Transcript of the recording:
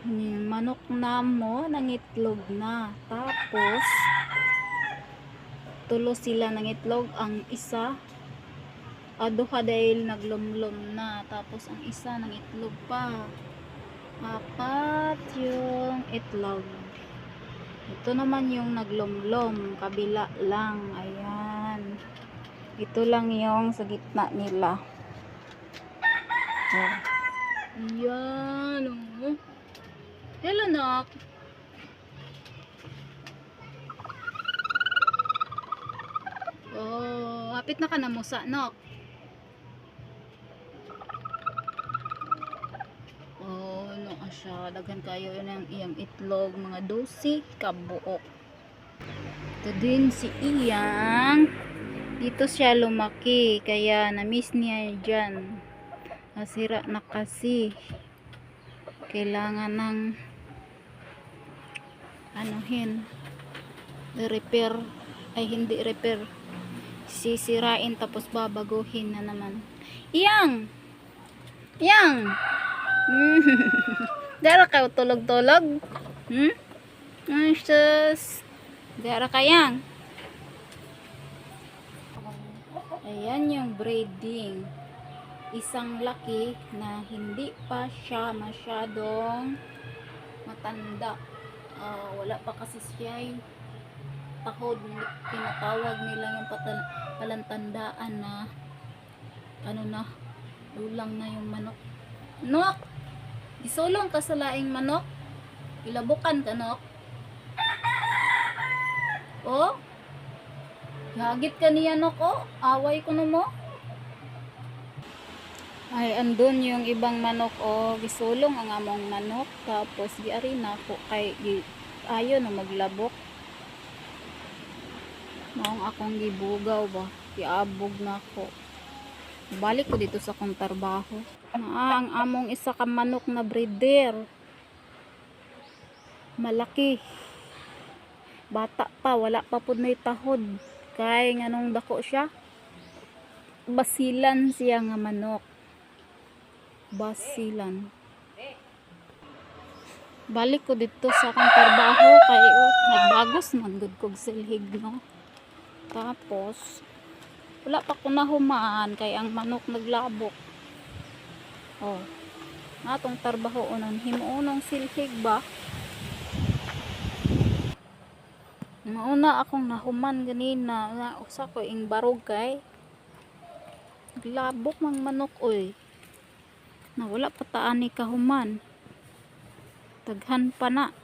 Yung manok na mo nangitlog na. Tapos tulo sila nangitlog, ang isa aduha dahil naglumlom na, tapos ang isa nangitlog pa. Apat yung itlog. Ito naman yung naglumlom, kabila lang. Ayan, ito lang yung sa gitna nila. Oh. Ayan, oh. Hello, nak. Oh, hapit na ka na mo sa nok. Oh, ano siya, daghan kayo ng iyang itlog, mga 12 kabuok. Ito din si Iyang. Dito siya lumaki, kaya na-miss niya dyan. Nasira na kasi. Kailangan ng anuhin, repair, ay hindi repair, sisirain tapos babaguhin na naman. Iyang! Iyang! Dara ka tulog-tulog? Sus! Dara ka yang? Ayan yung breeding. Isang laki na hindi pa siya masyadong matanda. Wala pa kasi siya yung tahod, tinatawag nila yung palantandaan na ano na, lulang na yung manok. Nok! Isulong ka sa laing manok? Ilabukan ka, nok? Oh? Hagit ka niya, nok, oh? Away ko na mo? Ay, andun yung ibang manok, oh. Gisulong ang among manok, tapos giari na ako kay ayaw na maglabok. Maong akong gibugaw ba, giabog na ako. Balik ko dito sa kong trabaho. Ang among isa ka manok na breeder, malaki, bata pa, wala pa pud may tahod, kay nganong dako siya, basilan siya nga manok, basilan. Balik ko dito sa akong trabaho kay nagbagos man gud kog silhig, no. Tapos wala pa ko nahumaan kay ang manok naglabok. Oh, natong trabaho unon himuonong silhig ba. Mauna akong nahuman ganina nga usa ko ing barog kay naglabok mang manok oy. Na wala pa ta ani kahuman. Taghan pa na.